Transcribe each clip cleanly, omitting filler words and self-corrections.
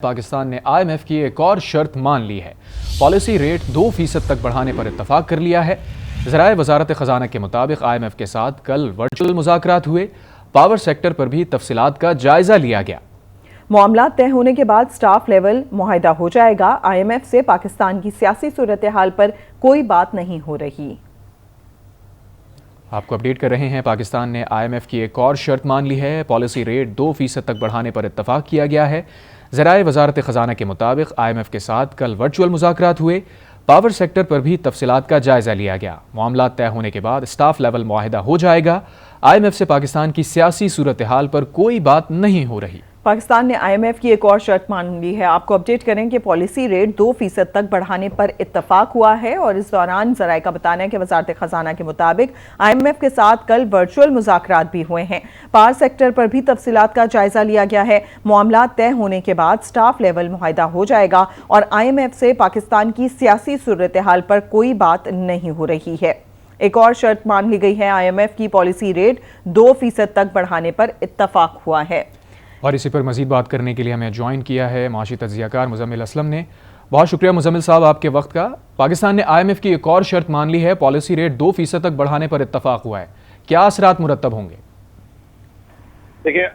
पाकिस्तान ने IMF की एक और शर्त मान ली है। पॉलिसी रेट 2% तक बढ़ाने पर इत्तफाक कर लिया है। ज़राए वजारत ख़जाना के मुताबिक IMF के साथ कल वर्चुअल मुज़ाकरात हुए। पावर सेक्टर पर भी तफसीलात का जायजा लिया गया। मामला तय होने के बाद स्टाफ लेवल मुआहिदा हो जाएगा। IMF से पाकिस्तान की सियासी सूरत हाल पर कोई बात नहीं हो रही। आपको अपडेट कर रहे हैं। पाकिस्तान ने IMF की एक और शर्त मान ली है। पॉलिसी रेट 2% तक बढ़ाने पर इत्तफाक किया गया है। ज़राए वजारत ख़जाना के मुताबिक IMF के साथ कल वर्चुअल मुज़ाकरात हुए। पावर सेक्टर पर भी तफसीलात का जायजा लिया गया। मामला तय होने के बाद स्टाफ लेवल मुआहिदा हो जाएगा। IMF से पाकिस्तान की सियासी सूरत हाल पर कोई बात नहीं हो रही। पाकिस्तान ने IMF की एक और शर्त मान ली है। आपको अपडेट करें कि पॉलिसी रेट 2% तक बढ़ाने पर इत्तफाक हुआ है और इस दौरान ज़राए का बताना है कि वजारत ख़जाना के मुताबिक IMF के साथ कल वर्चुअल मुज़ाकरात भी हुए हैं। पावर सेक्टर पर भी तफसीलात का जायजा लिया गया है। मामला तय होने के बाद स्टाफ लेवल मुआहिदा हो जाएगा और IMF से पाकिस्तान की सियासी सूरत हाल पर कोई बात नहीं हो रही है। एक और शर्त मान ली गई है। IMF की पॉलिसी रेट 2% तक बढ़ाने पर इत्तफाक हुआ है। और इसी पर मजीद बात करने के लिए हमें ज्वाइन किया है माशी तज्जियाकार मुजम्मिल असलम ने। बहुत शुक्रिया मुजम्मिल साहब आपके वक्त का। पाकिस्तान ने IMF की एक और शर्त मान ली है। पॉलिसी रेट 2% तक बढ़ाने पर इत्तफाक हुआ है। क्या असरात मुरत्तब होंगे? देखिए,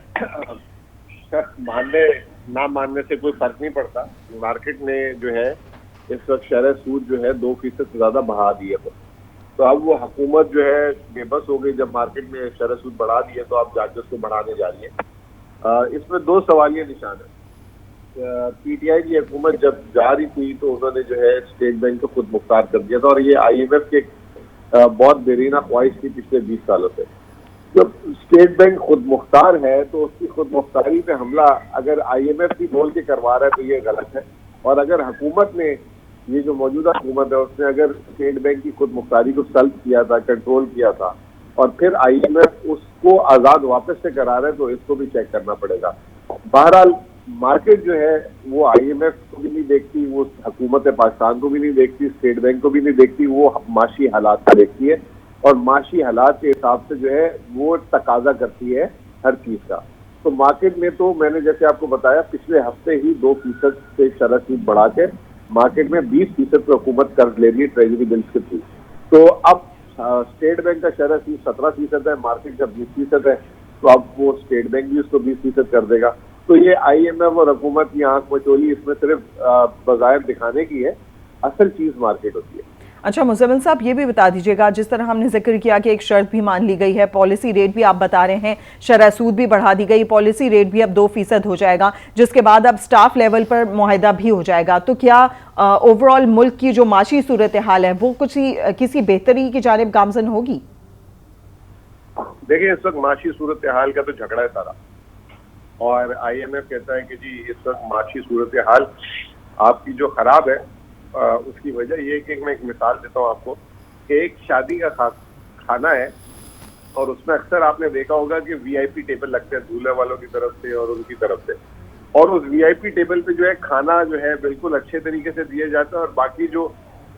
शर्त मानने ना मानने से कोई फर्क नहीं पड़ता। मार्केट ने जो है इस वक्त शरह सूद जो है 2% से ज्यादा बढ़ा दिया तो अब वो हुकूमत जो है बेबस हो गई। जब मार्केट में शरह सूद बढ़ा दिए तो अब जाके उसको बढ़ाने जा रही है। इसमें दो सवालिया निशान है। PTI की हुकूमत जब जा रही थी तो उन्होंने जो है स्टेट बैंक को खुद मुख्तार कर दिया था और ये IMF के बहुत बेरीना ख्वाहिश थी पिछले 20 सालों से। जब स्टेट बैंक खुद मुख्तार है तो उसकी खुद मुख्तारी पे हमला अगर IMF भी बोल के करवा रहा है तो ये गलत है। और अगर हुकूमत ने, ये जो मौजूदा हुकूमत है, उसने अगर स्टेट बैंक की खुद मुख्तारी को सल्ब किया था, कंट्रोल किया था और फिर IMF उसको आजाद वापस से करा रहा है तो इसको भी चेक करना पड़ेगा। बहरहाल मार्केट जो है वो IMF को भी नहीं देखती, वो हुकूमत पाकिस्तान को भी नहीं देखती, स्टेट बैंक को भी नहीं देखती, वो माशी हालात को देखती है और माशी हालात के हिसाब से जो है वो तकाजा करती है हर चीज का। तो मार्केट में तो मैंने जैसे आपको बताया पिछले हफ्ते ही 2% से शरह सूद बढ़ा के मार्केट में 20% पर हुकूमत कर्ज ले रही है ट्रेजरी बिल्स के थ्रू। तो अब स्टेट बैंक का शरह सूद 17% है, मार्केट का 20% है, तो अब वो स्टेट बैंक भी उसको 20% कर देगा। तो ये IMF और हुकूमत की आंख मचोली इसमें सिर्फ बज़ाहिर दिखाने की है, असल चीज मार्केट होती है। अच्छा मुजम्मिल साहब, ये भी बता दीजिएगा, जिस तरह हमने जिक्र किया कि एक शर्त भी मान ली गई है, पॉलिसी रेट भी आप बता रहे हैं, शरह सूद भी बढ़ा दी गई, पॉलिसी रेट भी अब 2% हो जाएगा, जिसके बाद अब स्टाफ लेवल पर मुआहिदा भी हो जाएगा। तो क्या ओवरऑल मुल्क की जो माशी सूरत हाल है वो कुछ किसी बेहतरी की जानिब गामजन होगी? देखिए, इस वक्त माशी सूरत हाल का तो झगड़ा है सारा और IMF कहता है कि जी इस वक्त माशी सूरत हाल आपकी जो खराब है उसकी वजह ये है कि मैं एक मिसाल देता हूँ आपको कि एक शादी का खाना है और उसमें अक्सर आपने देखा होगा कि VIP टेबल लगते हैं दूल्हे वालों की तरफ से और उनकी तरफ से, और उस VIP टेबल पे जो है खाना जो है बिल्कुल अच्छे तरीके से दिया जाता है और बाकी जो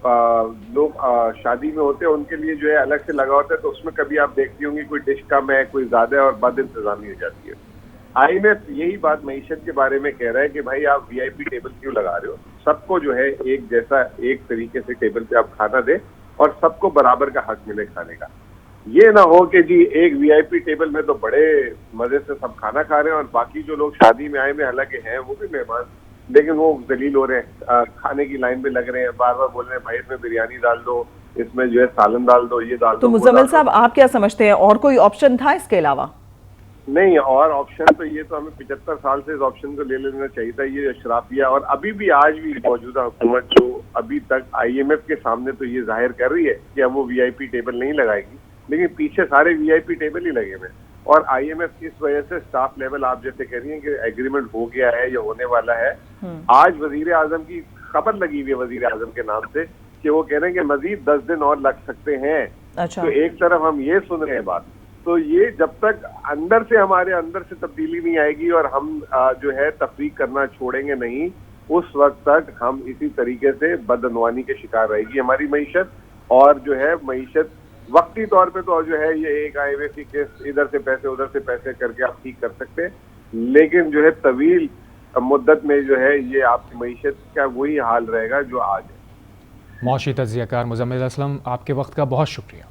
लोग शादी में होते हैं उनके लिए जो है अलग से लगा होता है। तो उसमें कभी आप देखती होंगी कोई डिश कम है, कोई ज्यादा है और बद इंतजामी हो जाती है। IMF यही बात मईशत के बारे में कह रहा है कि भाई आप VIP टेबल क्यों लगा रहे हो, सबको जो है एक जैसा एक तरीके से टेबल पे आप खाना दे और सबको बराबर का हक मिले खाने का। ये ना हो कि जी एक VIP टेबल में तो बड़े मजे से सब खाना खा रहे हैं और बाकी जो लोग शादी में आए हुए हालांकि हैं वो भी मेहमान, लेकिन वो जलील हो रहे हैं, खाने की लाइन में लग रहे हैं, बार बार बोल रहे हैं भाई इसमें बिरयानी डाल दो, इसमें जो है सालन डाल दो, ये डाल दो। तो मुजम्मिल साहब, आप क्या समझते हैं, और कोई ऑप्शन था इसके अलावा? नहीं, और ऑप्शन तो ये तो हमें 75 साल से इस ऑप्शन को ले लेना चाहिए था। ये अशराफिया और अभी भी आज भी मौजूदा हुकूमत जो अभी तक IMF के सामने तो ये जाहिर कर रही है कि अब वो VIP टेबल नहीं लगाएगी, लेकिन पीछे सारे VIP टेबल ही लगे हुए और IMF की इस वजह से स्टाफ लेवल आप जैसे कह रही है कि एग्रीमेंट हो गया है या होने वाला है। आज वजीर आजम की खबर लगी हुई है वजीर आजम के नाम से कि वो कह रहे हैं कि मजीद 10 दिन और लग सकते हैं। अच्छा। तो एक तरफ हम ये सुन रहे हैं बात, तो ये जब तक अंदर से हमारे अंदर से तब्दीली नहीं आएगी और हम जो है तफरीक करना छोड़ेंगे नहीं, उस वक्त तक हम इसी तरीके से बदअनवानी के शिकार रहेगी हमारी मईशत। और जो है मईशत वक्ती तौर पे तो जो है ये एक IMF की केस इधर से पैसे उधर से पैसे करके आप ठीक कर सकते हैं, लेकिन जो है तवील मुद्दत में जो है ये आपकी मईशत का वही हाल रहेगा जो आज है। मौशी तज्जियाकार मुजम्मिल असलम, आपके वक्त का बहुत शुक्रिया।